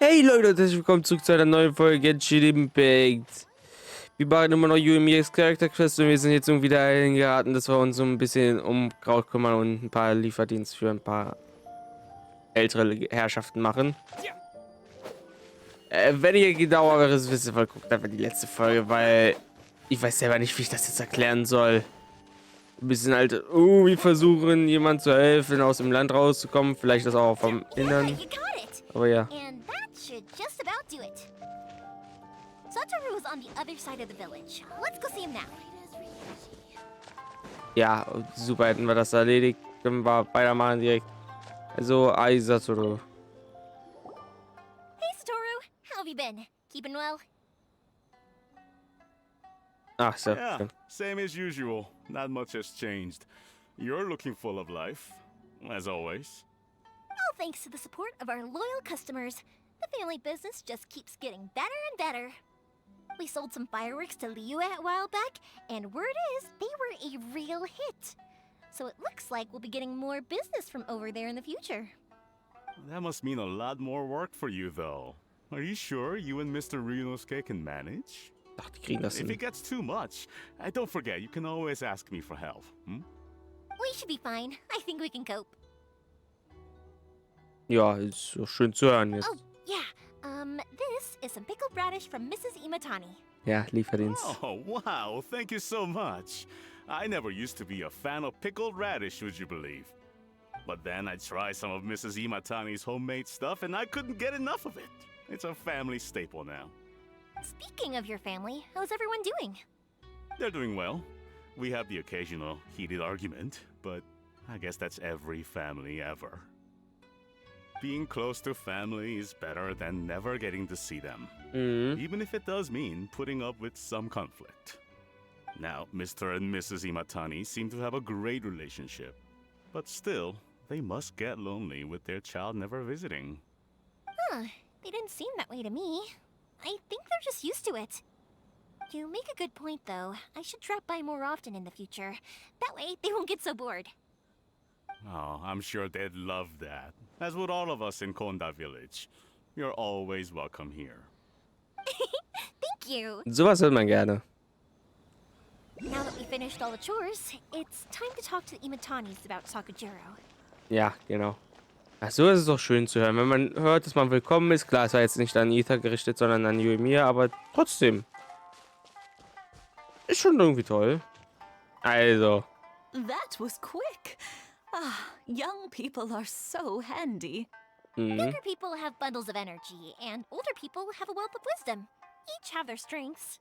Hey Leute, herzlich willkommen zurück zu einer neuen Folge Genshin Impact. Wir machen immer noch Yumi's Charakterquest und wir sind jetzt irgendwie dahin geraten, dass wir uns so ein bisschen um Kraut kümmern und ein paar Lieferdienste für ein paar ältere Herrschaften machen. Wenn ihr genaueres wisst, weil guckt einfach die letzte Folge, weil ich weiß selber nicht, wie ich das jetzt erklären soll. Ein bisschen halt, wir versuchen jemand zu helfen, aus dem Land rauszukommen, vielleicht das auch vom Innern. Aber ja. Ja, super, hätten wir das erledigt, können wir weitermachen direkt. Also, Aisatoro. Hey, Satoru, how have you been? Keeping well? Ach so. Yeah, same as usual. Not much has changed. You're looking full of life, as always. All thanks to the support of our loyal customers. The family business just keeps getting better and better. We sold some fireworks to Liu a while back, and word is they were a real hit. So it looks like we'll be getting more business from over there in the future. That must mean a lot more work for you, though. Are you sure you and Mr. Ryunosuke can manage? Ach, die kriegen das If hin. it gets too much, don't forget, you can always ask me for help. We should be fine. I think we can cope. Ja, ist so schön zu hören jetzt. Oh, yeah. This is some pickled radish from Mrs. Imatani. Ja, Lieferdienst. Oh, wow, thank you so much. I never used to be a fan of pickled radish, would you believe? But then I tried some of Mrs. Imatani's homemade stuff and I couldn't get enough of it. It's a family staple now. Speaking of your family, how's everyone doing? They're doing well. We have the occasional heated argument, but I guess that's every family ever. Being close to family is better than never getting to see them, even if it does mean putting up with some conflict. Now, Mr. and Mrs. Imatani seem to have a great relationship, but still, they must get lonely with their child never visiting. Huh, they didn't seem that way to me. I think they're just used to it. You make a good point, though. I should drop by more often in the future. That way, they won't get so bored. Oh, I'm sure they'd love that, as would all of us in Konda Village. You're always welcome here. Thank you! Sowas hört man gerne. Now that we finished all the chores, it's time to talk to the Imatanis about Sakujiro. Ja, genau. Ach, so ist es doch schön zu hören. Wenn man hört, dass man willkommen ist, klar, es war jetzt nicht an Ita gerichtet, sondern an Yumiya, aber trotzdem. Ist schon irgendwie toll. Also. That was quick. Young people are so handy. Younger people have bundles of energy, and older people have a wealth of wisdom. Each have their strengths.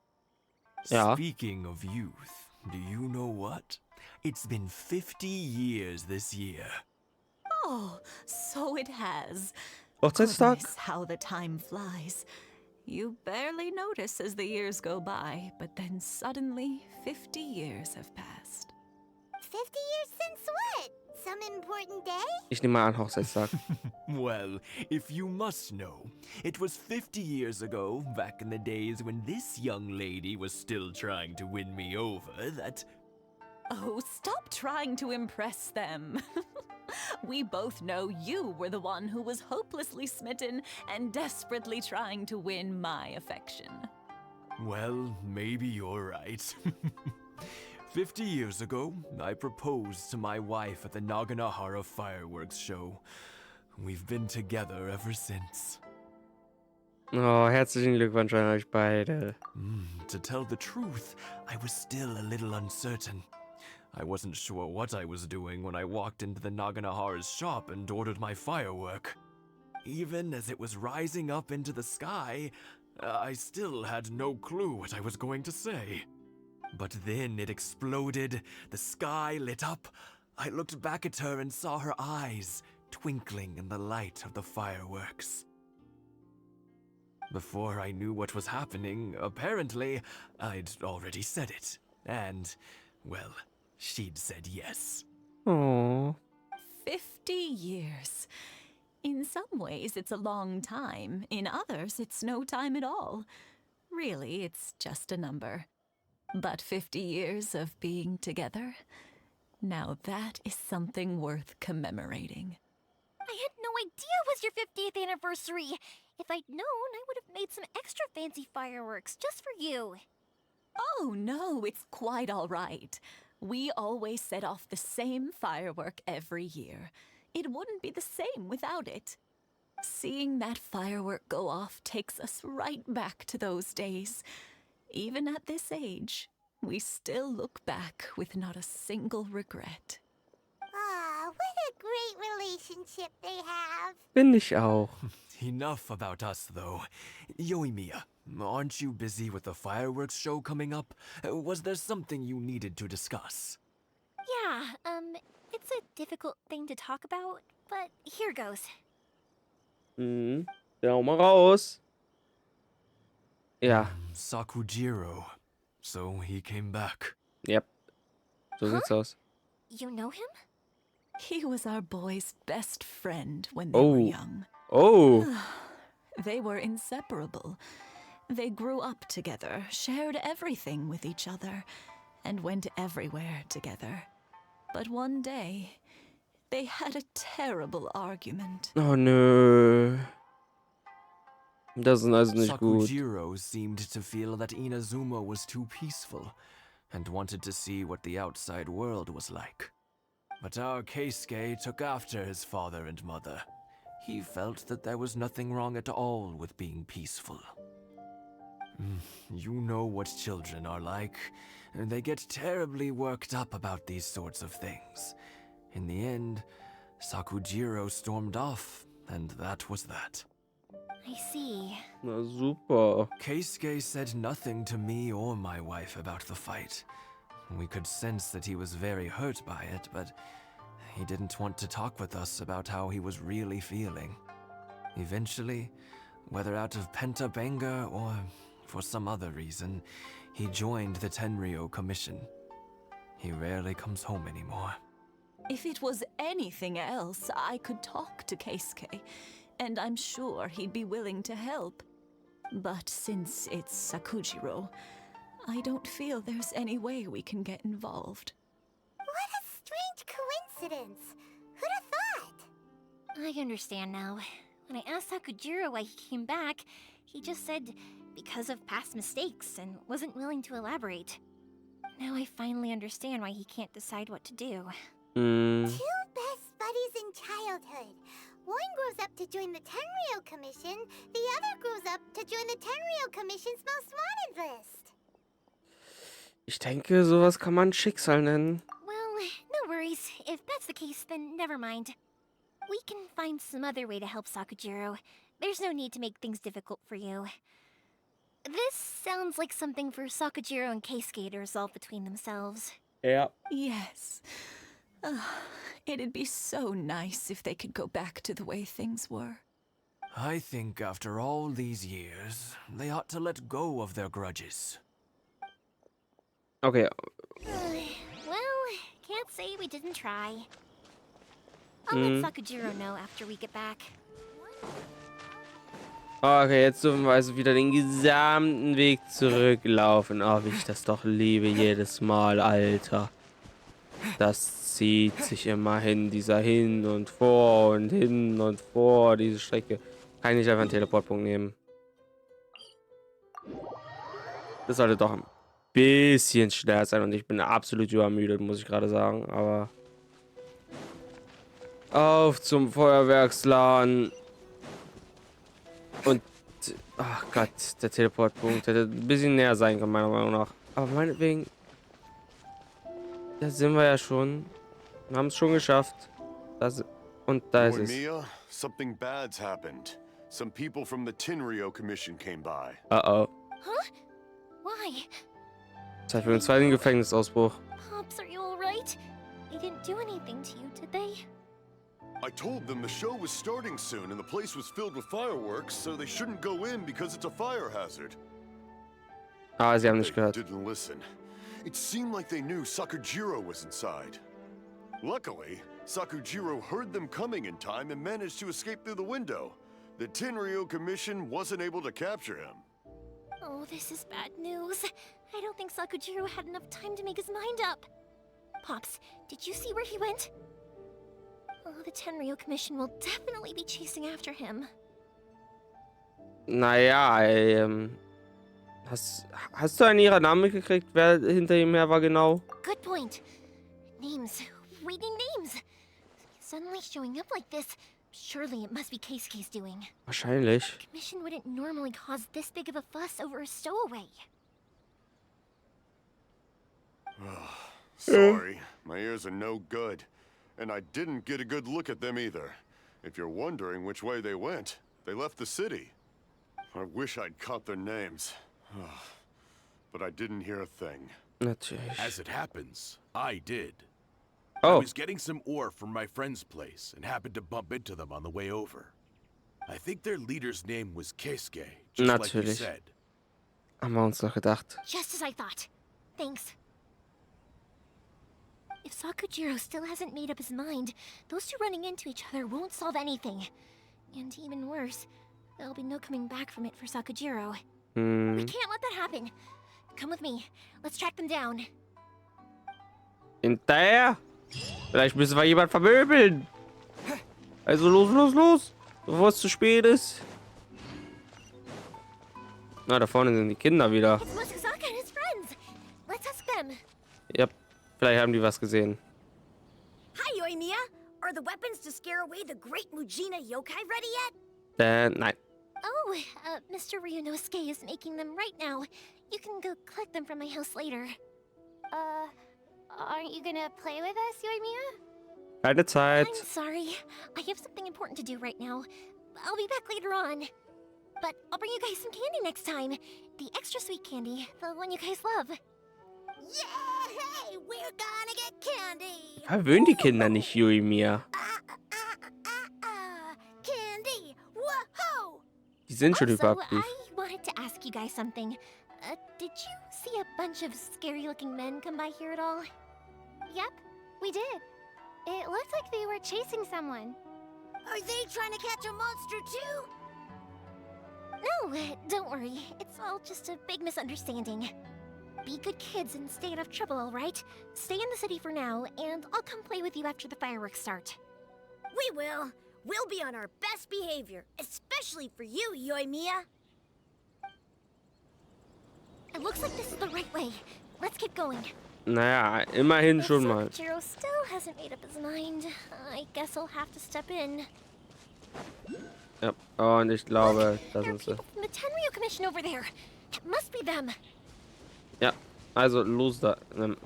Ja. Speaking of youth, do you know what? It's been 50 years this year. Oh, so it has. Hochzeitstag? Goodness, how the time flies. You barely notice as the years go by, but then suddenly 50 years have passed. 50 years since what? Some important day? Ich nehme mal an, Hochzeitstag. Well, if you must know, it was 50 years ago, back in the days when this young lady was still trying to win me over, that... Oh, stop trying to impress them. We both know you were the one who was hopelessly smitten and desperately trying to win my affection. Well, maybe you're right. 50 years ago, I proposed to my wife at the Naganahara fireworks show. We've been together ever since. Oh, herzlichen Glückwunsch an euch beide. To tell the truth, I was still a little uncertain. I wasn't sure what I was doing when I walked into the Naganahara's shop and ordered my firework. Even as it was rising up into the sky, I still had no clue what I was going to say. But then it exploded, the sky lit up. I looked back at her and saw her eyes twinkling in the light of the fireworks. Before I knew what was happening, apparently, I'd already said it. And, well, she'd said yes. Oh. 50 years. In some ways, it's a long time. In others, it's no time at all. Really, it's just a number. But 50 years of being together, now that is something worth commemorating. I had no idea it was your 50th anniversary. If I'd known, I would have made some extra fancy fireworks just for you. Oh, no, it's quite all right. We always set off the same firework every year. It wouldn't be the same without it. Seeing that firework go off takes us right back to those days. Even at this age, we still look back with not a single regret. Ah, what a great relationship they have. Finde ich auch. Enough about us, though. Yoimiya, aren't you busy with the fireworks show coming up? Was there something you needed to discuss? Yeah, it's a difficult thing to talk about, but here goes. Mhm. Ja, hau mal raus. Ja, Sakujiro. So he came back. yep. So sieht's aus. You know him? He was our boys' best friend when they were Oh. young. Oh. They were inseparable. They grew up together, shared everything with each other, and went everywhere together. But one day, they had a terrible argument. Oh nö. Das ist also nicht gut. Sakujiro seemed to feel that Inazuma was too peaceful and wanted to see what the outside world was like. But our Keisuke took after his father and mother. He felt that there was nothing wrong at all with being peaceful. You know what children are like. They get terribly worked up about these sorts of things. In the end, Sakujiro stormed off, and that was that. I see. Na super. Keisuke said nothing to me or my wife about the fight. We could sense that he was very hurt by it, but he didn't want to talk with us about how he was really feeling. Eventually, whether out of pent-up anger or for some other reason, he joined the Tenryo Commission. He rarely comes home anymore. If it was anything else, I could talk to Keisuke, and I'm sure he'd be willing to help. But since it's Sakujiro, I don't feel there's any way we can get involved. What a strange coincidence. Who'd have thought? I understand now. When I asked Sakujiro why he came back, he just said because of past mistakes and wasn't willing to elaborate. Now I finally understand why he can't decide what to do. Two best buddies in childhood. One grows up to join the Tenryo Commission, the other grows up to join the Tenryo Commission's most wanted list. Ich denke, sowas kann man Schicksal nennen. Well, no worries. If that's the case, then never mind. We can find some other way to help Sakujiro. There's no need to make things difficult for you. This sounds like something for Sakujiro and Keisuke to resolve between themselves. Ja. Yes. It'd be so nice if they could go back to the way things were. I think after all these years, they ought to let go of their grudges. Okay. Well, can't say we didn't try. I'll let Sakujiro know after we get back. Okay, jetzt dürfen wir also wieder den gesamten Weg zurücklaufen. Oh, wie ich das doch liebe jedes Mal, Alter. Das zieht sich immer hin, dieser hin und vor, diese Strecke. Kann ich einfach einen Teleportpunkt nehmen? Das sollte doch ein bisschen schneller sein und ich bin absolut übermüdet, muss ich gerade sagen. Aber auf zum Feuerwerksladen. Und ach Gott, der Teleportpunkt hätte ein bisschen näher sein können, meiner Meinung nach. Aber meinetwegen, da sind wir ja schon. Wir haben es schon geschafft. Und da ist es. Mia, something bad's happened. Some people from the Tenryo Commission came by. Oh. Huh? Why? Zeit für den zweiten Gefängnisausbruch. Pops, are you alright? They didn't do anything to you, did they? I told them the show was starting soon and the place was filled with fireworks, so they shouldn't go in because it's a fire hazard. Ah, sie haben They nicht gehört. didn't listen. It seemed like they knew Sakujiro was inside. Luckily, Sakujiro heard them coming in time and managed to escape through the window. The Tenryo Commission wasn't able to capture him. Oh, this is bad news. I don't think Sakujiro had enough time to make his mind up. Pops, did you see where he went? Oh, the Tenryo Commission will definitely be chasing after him. Naja, hast du einen ihrer Namen gekriegt, wer hinter ihm her war genau? Good point. Names. We need names. Suddenly showing up like this, surely it must be Keisuke's doing. Wahrscheinlich. The Commission wouldn't normally cause this big of a fuss over a stowaway. Sorry, my ears are no good. And I didn't get a good look at them either. If you're wondering which way they went, they left the city. I wish I'd caught their names. But I didn't hear a thing. Natürlich. As it happens, I did. I Oh, was getting some ore from my friend's place and happened to bump into them on the way over. I think their leader's name was Keisuke, just like you Natürlich. said. haben wir uns doch gedacht. Just as I thought. Thanks. If Sakujiro still hasn't made up his mind, those two running into each other won't solve anything. And even worse, there'll be no coming back from it for Sakujiro. We can't let that happen. Come with me. Let's track them down. Hinterher? Vielleicht müssen wir jemand vermöbeln. Also los, bevor es zu spät ist. Na, da vorne sind die Kinder wieder. It's Mokusaka and his friends. Let's ask them. Ja, vielleicht haben die was gesehen. Hi, Yoimiya! Are the weapons to scare away the great Mujina yokai ready yet? Nein. Oh, Mr. Ryunosuke is making them right now. You can go collect them from my house later. Aren't you gonna play with us, Yoimiya? Keine Zeit. I'm sorry. I have something important to do right now. I'll be back later on. But I'll bring you guys some candy next time. The extra sweet candy, the one you guys love. Yay! We're gonna get candy! Verwöhnt die Kinder nicht, Yoimiya. Candy! Whoa! Die sind schon Also, überaktiv. I wanted to ask you guys something. Did you see a bunch of scary-looking men come by here at all? Yep, we did. It looked like they were chasing someone. Are they trying to catch a monster too? No, don't worry. It's all just a big misunderstanding. Be good kids and stay out of trouble, all right? Stay in the city for now, and I'll come play with you after the fireworks start. We will. We'll be on our best behavior, especially for you, Yoimiya. It looks like this is the right way. Let's keep going. Naja, immerhin If schon mal. Sakujiro still hasn't made up his mind, I guess I'll have to step in. Ja, und ich glaube, das There are ist sie. people from the Tenryo Commission over there. It must be them. Ja, also los da.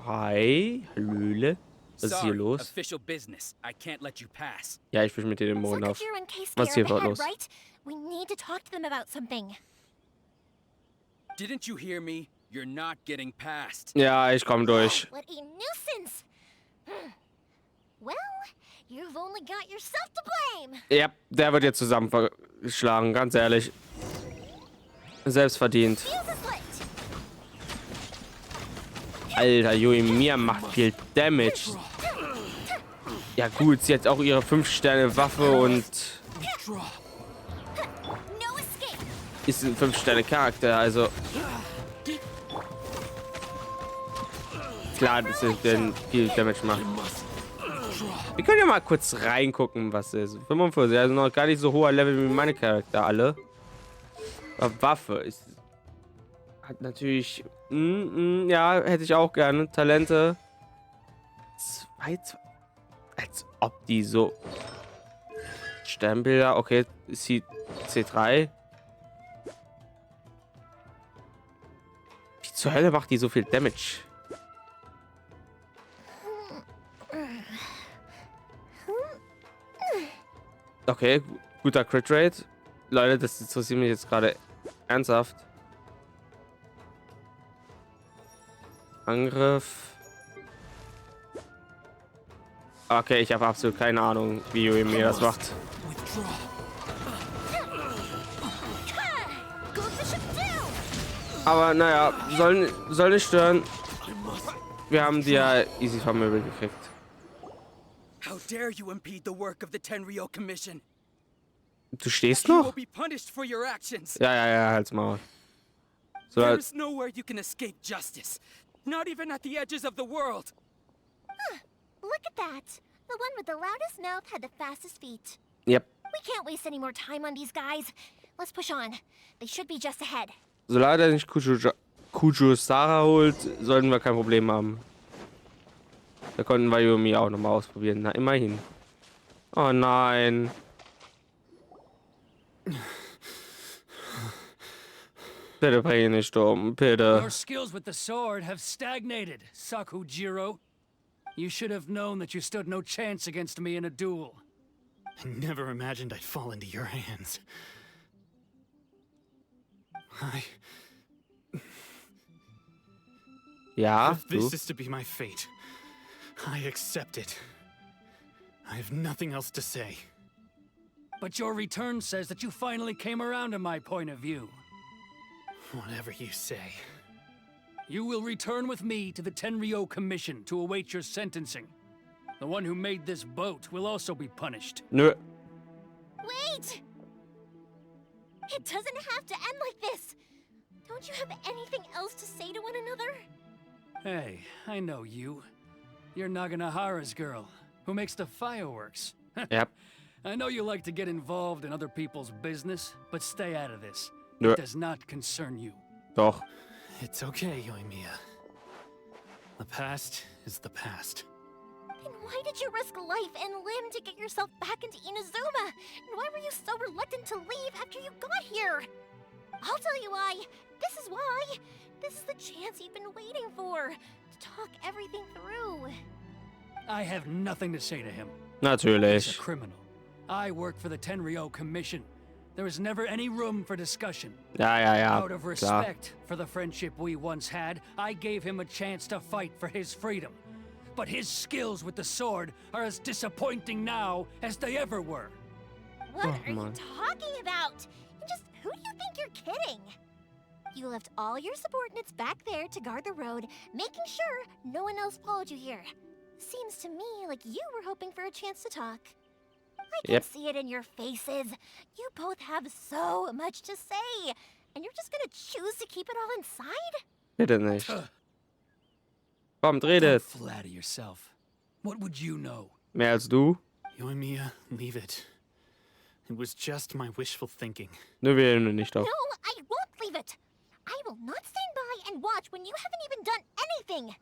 Hi, Hallöle. Was ist hier Sorry, los? official business. I can't let you pass. Ja, ich will mit dir den Mond auf. Sakujiro and Keisuke Was are hier up gerade ahead, los? right? We need to talk to them about something. Didn't you hear me? You're not getting past. Ja, ich komm durch. What a nuisance! Well, you've only got yourself to blame. Ja, der wird jetzt zusammengeschlagen, ganz ehrlich. Selbst verdient. Fuse is lit. Alter, Yoimiya macht viel Damage. Ja gut, sie hat auch ihre 5-Sterne-Waffe und No escape. ist ein 5-Sterne-Charakter, also klar, dass sie denn viel Damage macht. Wir können ja mal kurz reingucken, was es ist. 45, also noch gar nicht so hoher Level wie meine Charakter alle. Aber Waffe ist... Hat natürlich... ja, hätte ich auch gerne. Talente. Als ob die so... Sternbilder, okay, ist die C3. Wie zur Hölle macht die so viel Damage? Okay, guter Crit Rate. Leute, das interessiert mich jetzt gerade ernsthaft. Angriff. Okay, ich habe absolut keine Ahnung, wie Yoimiya das macht. Aber naja, soll nicht stören. Wir haben die ja easy vermöbelt gekriegt. How dare you impede the work of the Tenryo Commission? Du stehst You will noch? be punished for your actions. Ja, halt's Maul. So, There's nowhere you can escape justice. Not even at the edges of the world. Look at that. The one with the loudest mouth had the fastest feet. Yep. We can't waste any more time on these guys. Let's push on. They should be just ahead. Solange er nicht Sarah holt, sollten wir kein Problem haben. Da konnten wir Yumi auch nochmal ausprobieren. Na, immerhin. Oh nein. Bitte bring ihn nicht um, bitte. Your skills with the sword have stagnated, Sakujiro. You should have known that you stood no chance against me in a duel. I never imagined I'd fall into your hands. Ja, If this is to be my fate, I accept it. I have nothing else to say. But your return says that you finally came around to my point of view. Whatever you say. You will return with me to the Tenryou Commission to await your sentencing. The one who made this boat will also be punished. Nö. Wait! It doesn't have to end like this. Don't you have anything else to say to one another? Hey, I know you. You're Naganahara's girl, who makes the fireworks. Yep. I know you like to get involved in other people's business, but stay out of this. Nö. It does not concern you. Doch. It's okay, Yoimiya. The past is the past. Then why did you risk life and limb to get yourself back into Inazuma? And why were you so reluctant to leave after you got here? I'll tell you why. This is why. This is the chance you've been waiting for. To talk everything through. I have nothing to say to him. He's Natürlich. a criminal. I work for the Tenryou Commission. There is never any room for discussion. Ja. Out of Klar. respect for the friendship we once had, I gave him a chance to fight for his freedom. But his skills with the sword are as disappointing now as they ever were. What Oh, are you man. talking about? And just who do you think you're kidding? You left all your subordinates back there to guard the road, making sure no one else followed you here. Seems to me like you were hoping for a chance to talk. I can Yep. see it in your faces. You both have so much to say, and you're just gonna choose to keep it all inside? Bitte nicht. Komm, Don't redet. flatter yourself. What would you know? Mehr als du? Yoimiya, leave it. It was just my wishful thinking. Nö, wir nehmen nicht auf. No, I won't leave it. I will not stand by and watch when you haven't even done anything.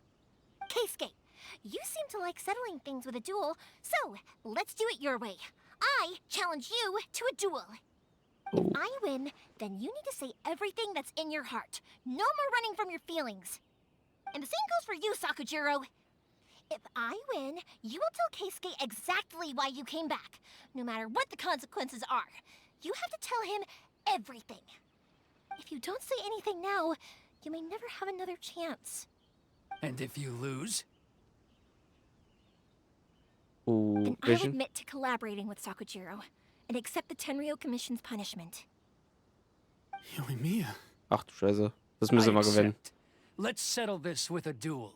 Keisuke, you seem to like settling things with a duel, so let's do it your way. I challenge you to a duel. If I win, then you need to say everything that's in your heart. No more running from your feelings. And the same goes for you, Sakujiro. If I win, you will tell Keisuke exactly why you came back, no matter what the consequences are. You have to tell him everything. If you don't say anything now, you may never have another chance. And if you lose? Then I'll Vision? admit to collaborating with Sakujiro and accept the Tenryou Commission's punishment. Yoimiya. Ach du Scheiße. Das müssen wir gewinnen. accept. Let's settle this with a duel.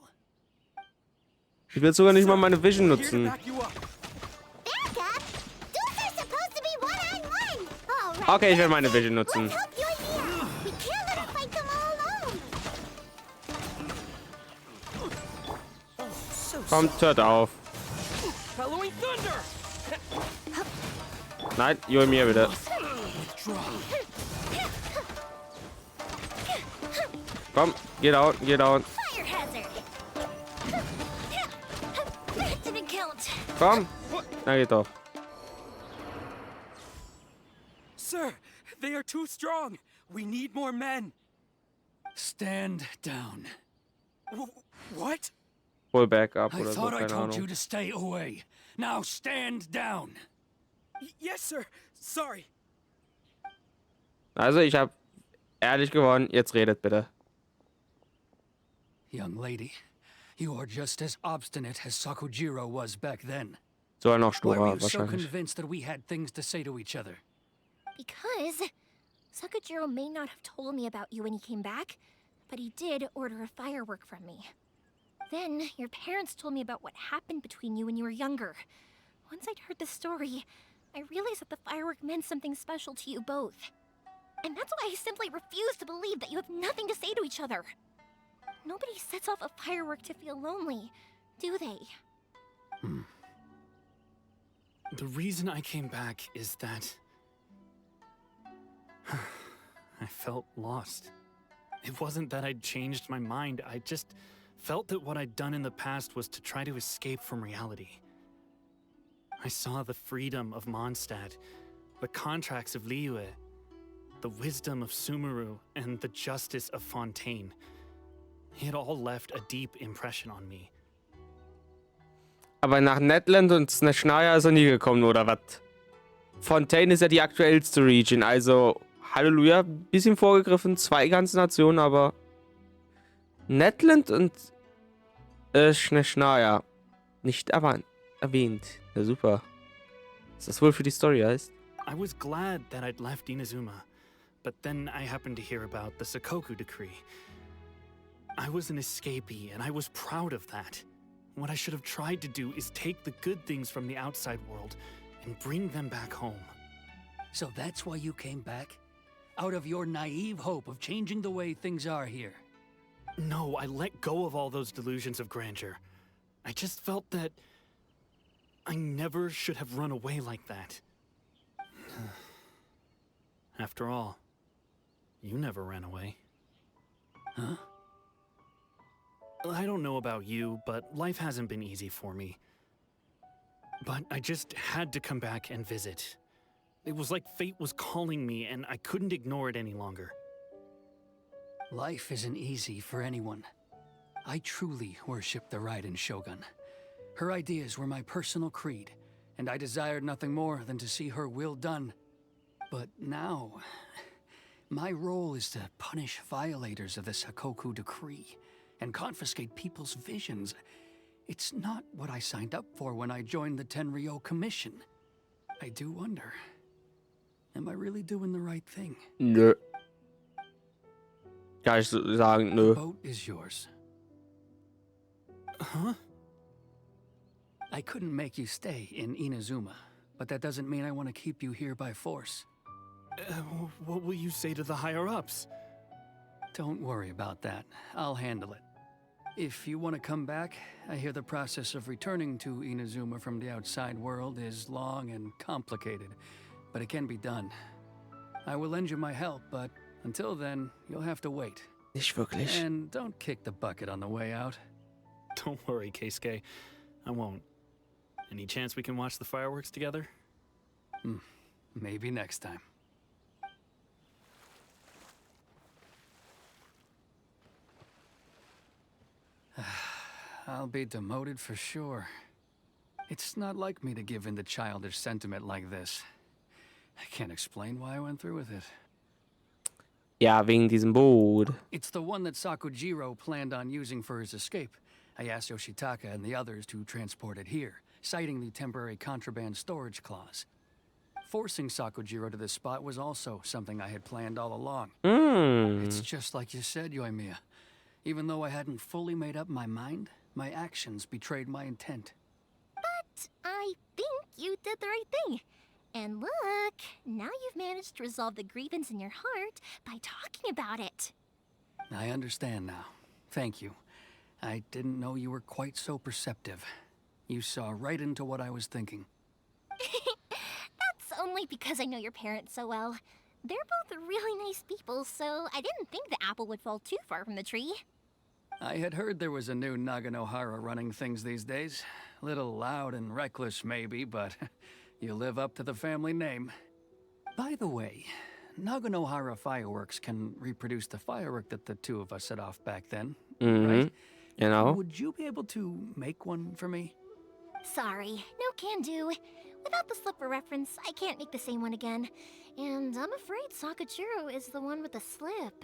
Ich will sogar nicht mal meine Vision Here to nutzen. back you up. Back up? Duels are supposed to be one-on-one! All right, Okay, ich werde meine Vision nutzen. let's help Yoimiya. We can't let her fight them all alone! Kommt, hört auf. Following thunder! Nein, Yoimiya bitte. Komm, geh down, geh down. Fire hazard! That didn't count. Komm. Na, geht doch. Sir, they are too strong. We need more men. Stand down. What? Pull back up I oder so, thought I keine told you Ahnung. to stay away. Now stand down. Yes, sir. Sorry. Also, ich habe ehrlich gewonnen. Jetzt redet bitte. Young lady, you are just as obstinate as Sakujiro was back then. Sogar noch Why were sturer, you so wahrscheinlich. convinced that we had things to say to each other? Because Sakujiro may not have told me about you when he came back, but he did order a firework from me. Then your parents told me about what happened between you when you were younger. Once I'd heard the story, I realized that the firework meant something special to you both. And that's why I simply refuse to believe that you have nothing to say to each other. Nobody sets off a firework to feel lonely, do they? The reason I came back is that I felt lost. It wasn't that I'd changed my mind, I just felt that what I'd done in the past was to try to escape from reality. I saw the freedom of Mondstadt, the contracts of Liyue, the wisdom of Sumeru, and the justice of Fontaine. It all left a deep impression on me. Aber nach Netland und Snezhnaya ist er nie gekommen, oder was? Fontaine ist ja die aktuellste Region, also Halleluja, bisschen vorgegriffen, 2 ganze Nationen, aber Netland und Snezhnaya nicht erwähnt. Ja, super. Was das wohl für die Story heißt? I was glad that I'd left Inazuma, but then I happened to hear about the Sakoku decree. I was an escapee, and I was proud of that. What I should have tried to do is take the good things from the outside world and bring them back home. So that's why you came back? Out of your naive hope of changing the way things are here? No, I let go of all those delusions of grandeur. I just felt that I never should have run away like that. After all, you never ran away. Huh? I don't know about you, but life hasn't been easy for me. But I just had to come back and visit. It was like fate was calling me, and I couldn't ignore it any longer. Life isn't easy for anyone. I truly worship the Raiden Shogun. Her ideas were my personal creed, and I desired nothing more than to see her will done. But now, my role is to punish violators of the Sakoku decree and confiscate people's visions. It's not what I signed up for when I joined the Tenryou Commission. I do wonder, am I really doing the right thing? Nö. Kann ich sagen, The nö. boat is yours. Huh? I couldn't make you stay in Inazuma, but that doesn't mean I want to keep you here by force. What will you say to the higher-ups? Don't worry about that. I'll handle it. If you want to come back, I hear the process of returning to Inazuma from the outside world is long and complicated, but it can be done. I will lend you my help, but until then, you'll have to wait. Nicht wirklich. And don't kick the bucket on the way out. Don't worry, Keisuke. I won't. Any chance we can watch the fireworks together? Maybe next time. I'll be demoted for sure. It's not like me to give in to childish sentiment like this. I can't explain why I went through with it. Ja, wegen diesem Boot. It's the one that Sakujiro planned on using for his escape. I asked Yoshitaka and the others to transport it here, citing the temporary contraband storage clause. Forcing Sakujiro to this spot was also something I had planned all along. It's just like you said, Yoimiya. Even though I hadn't fully made up my mind, my actions betrayed my intent. But I think you did the right thing. And look, now you've managed to resolve the grievance in your heart by talking about it. I understand now. Thank you. I didn't know you were quite so perceptive. You saw right into what I was thinking. That's only because I know your parents so well. They're both really nice people, so I didn't think the apple would fall too far from the tree. I had heard there was a new Naganohara running things these days. Little loud and reckless, maybe, but you live up to the family name. By the way, Naganohara fireworks can reproduce the firework that the two of us set off back then, right? You know? Would you be able to make one for me? Sorry, no can do. Without the slipper reference, I can't make the same one again. And I'm afraid Sakujiro is the one with the slip.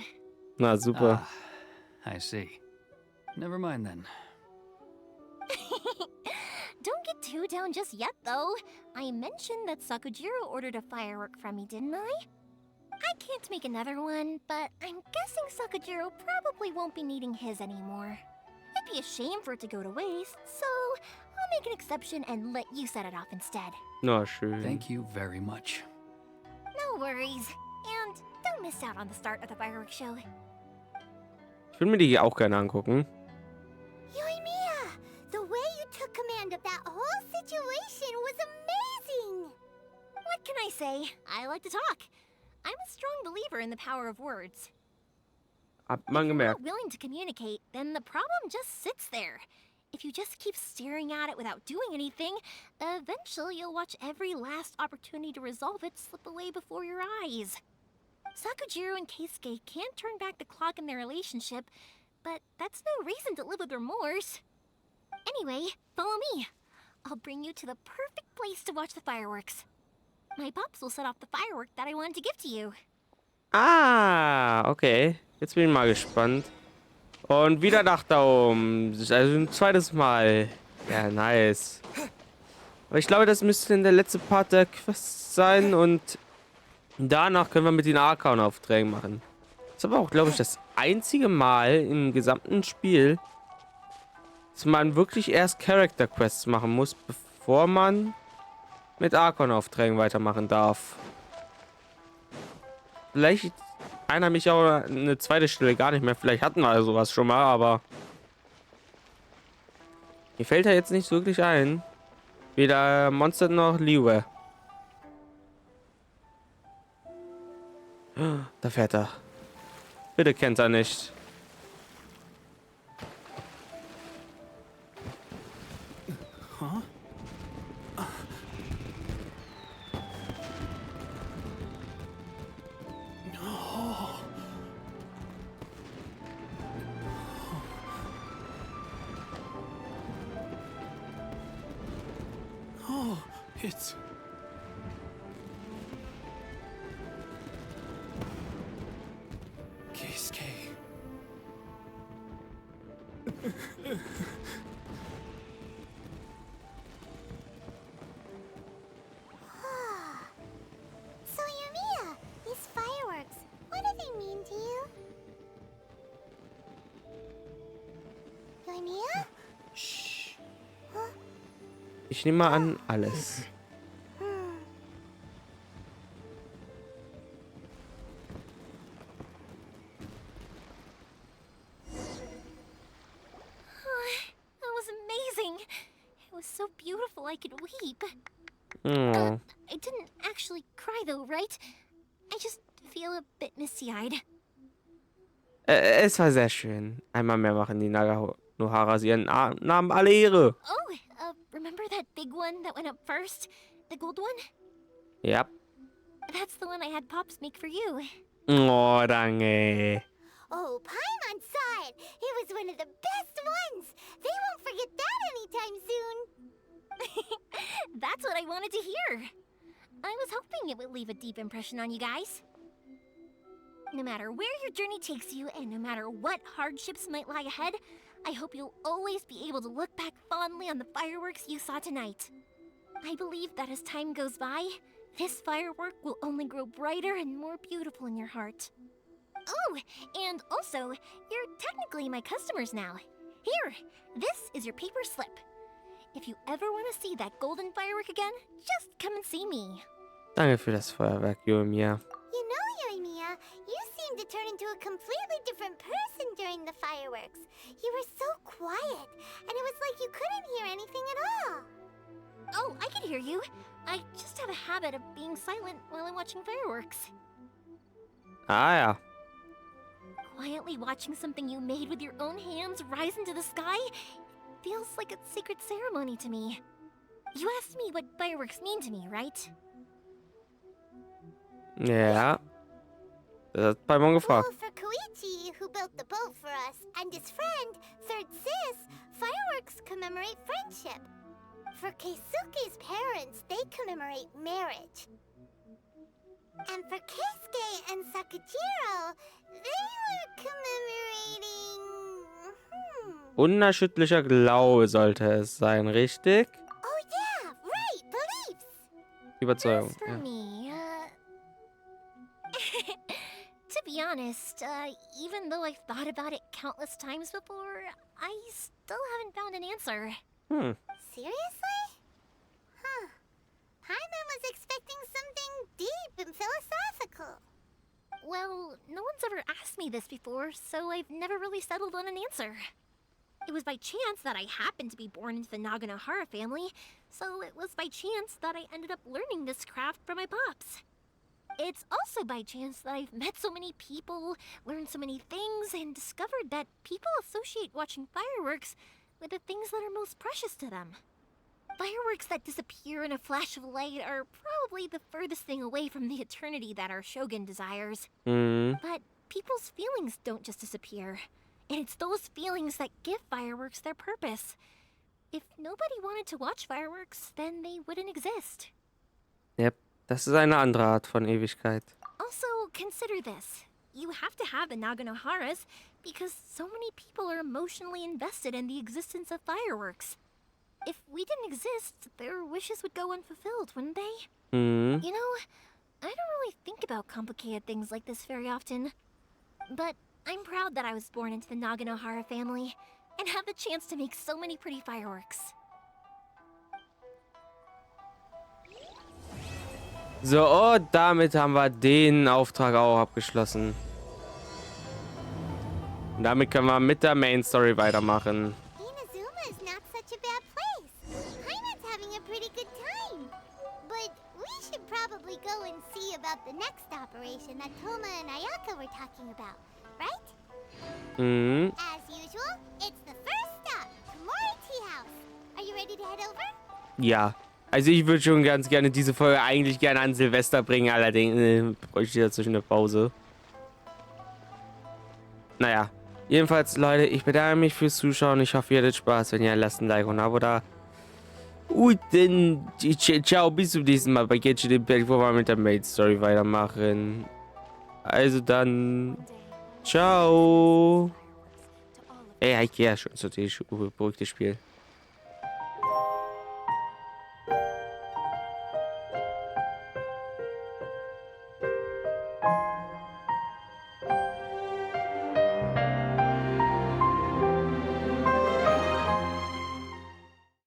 Na, super. Ah, I see. Never mind then. Don't get too down just yet, though. I mentioned that Sakujiro ordered a firework from me, didn't I? I can't make another one, but I'm guessing Sakujiro probably won't be needing his anymore. It'd be a shame for it to go to waste, so I'll make an exception and let you set it off instead. Na, schön. Thank you very much. No worries. And don't miss out on the start of the fireworks show. Ich will mir die auch gerne angucken. Yoimiya, the way you took command of that whole situation was What can I say? I like to talk. I'm a strong believer in the power of words. Hat If man you're gemerkt. not willing to communicate, then the problem just sits there. If you just keep staring at it without doing anything, eventually you'll watch every last opportunity to resolve it slip away before your eyes. Sakujiro and Keisuke can't turn back the clock in their relationship, but that's no reason to live with remorse. Anyway, follow me. I'll bring you to the perfect place to watch the fireworks. My pops will set off the firework that I wanted to give to you. Ah, okay. Jetzt bin ich mal gespannt. Und wieder nach da oben. Also ein zweites Mal. Ja, nice. Aber ich glaube, das müsste der letzte Part der Quest sein. Und danach können wir mit den Arkan-Aufträgen machen. Das ist aber auch, glaube ich, das einzige Mal im gesamten Spiel, dass man wirklich erst Character-Quests machen muss, bevor man mit Arkan-Aufträgen weitermachen darf. Vielleicht einer mich auch eine zweite Stelle gar nicht mehr. Vielleicht hatten wir sowas schon mal, aber mir fällt da jetzt nicht wirklich ein. Weder Monster noch Liebe. Da fährt er. Bitte kennt er nicht. Oh, it's... Keisuke. So, Yumiya, these fireworks, what do they mean to you? Yumiya? Ich nehme mal an, alles. That was amazing. It was so beautiful I could weep. Oh. I didn't actually cry though, right? I just feel a bit misty-eyed. Es war sehr schön. Einmal mehr machen die Naganoharas ihren Namen alle Ehre. Oh, remember that big one that went up first? The gold one? Ja. That's the one I had Pops make for you. Oh, danke. Oh, Paimon saw it! It was one of the best ones! They won't forget that anytime soon! That's what I wanted to hear. I was hoping it would leave a deep impression on you guys. No matter where your journey takes you, and no matter what hardships might lie ahead, I hope you'll always be able to look back fondly on the fireworks you saw tonight. I believe that as time goes by, this firework will only grow brighter and more beautiful in your heart. Oh, and also, you're technically my customers now. Here, this is your paper slip. If you ever want to see that golden firework again, just come and see me. Danke für das Feuerwerk, Yoimiya. You know, Yumiya, you seemed to turn into a completely different person during the fireworks. You were so quiet, and it was like you couldn't hear anything at all. Oh, I can hear you. I just have a habit of being silent while I'm watching fireworks. Ah ja. Quietly watching something you made with your own hands rise into the sky feels like a sacred ceremony to me. You asked me what fireworks mean to me, right? Ja. Das hat Paimon gefragt. Well, for Koichi, who built the boat for us, and his friend, Third Sis, fireworks commemorate friendship. For Keisuke's parents, they commemorate marriage. And for Keisuke and Sakujiro, they were commemorating... Unerschütterlicher Glaube sollte es sein, richtig? Oh yeah, right, beliefs! Überzeugung. As for Ja. me, to be honest, even though I've thought about it countless times before, I still haven't found an answer. Seriously? Huh. Paimon was expecting something deep and philosophical. Well, no one's ever asked me this before, so I've never really settled on an answer. It was by chance that I happened to be born into the Naganohara family, so it was by chance that I ended up learning this craft from my pops. It's also by chance that I've met so many people, learned so many things, and discovered that people associate watching fireworks with the things that are most precious to them. Fireworks that disappear in a flash of light are probably the furthest thing away from the eternity that our shogun desires. But people's feelings don't just disappear. And it's those feelings that give fireworks their purpose. If nobody wanted to watch fireworks, then they wouldn't exist. Yep, das ist eine andere Art von Ewigkeit. Also, consider this. You have to have the Naganoharas because so many people are emotionally invested in the existence of fireworks. If we didn't exist, their wishes would go unfulfilled, wouldn't they? You know, I don't really think about complicated things like this very often. But I'm proud that I was born into the Naganohara family and have the chance to make so many pretty fireworks. So, und damit haben wir den Auftrag auch abgeschlossen. Und damit können wir mit der Main Story weitermachen. Inazuma is not such a bad place. Heimat's having a pretty good time. But we should probably go and see about the next operation that Toma and Ayaka were talking about, right? As usual, it's the first stop, Komori Tea House. Are you ready to head over? Ja, also ich würde schon ganz gerne diese Folge eigentlich gerne an Silvester bringen, allerdings bräuchte ich dazwischen eine Pause. Naja, jedenfalls Leute, ich bedanke mich fürs Zuschauen. Ich hoffe, ihr hattet Spaß. Wenn ja, lasst ein Like und ein Abo da. Und dann ciao, bis zum nächsten Mal bei Genshin Impact, wo wir mit der Main Story weitermachen. Also dann, ciao. Ey, ich gehe ja schon zu dir, beruhigt das Spiel.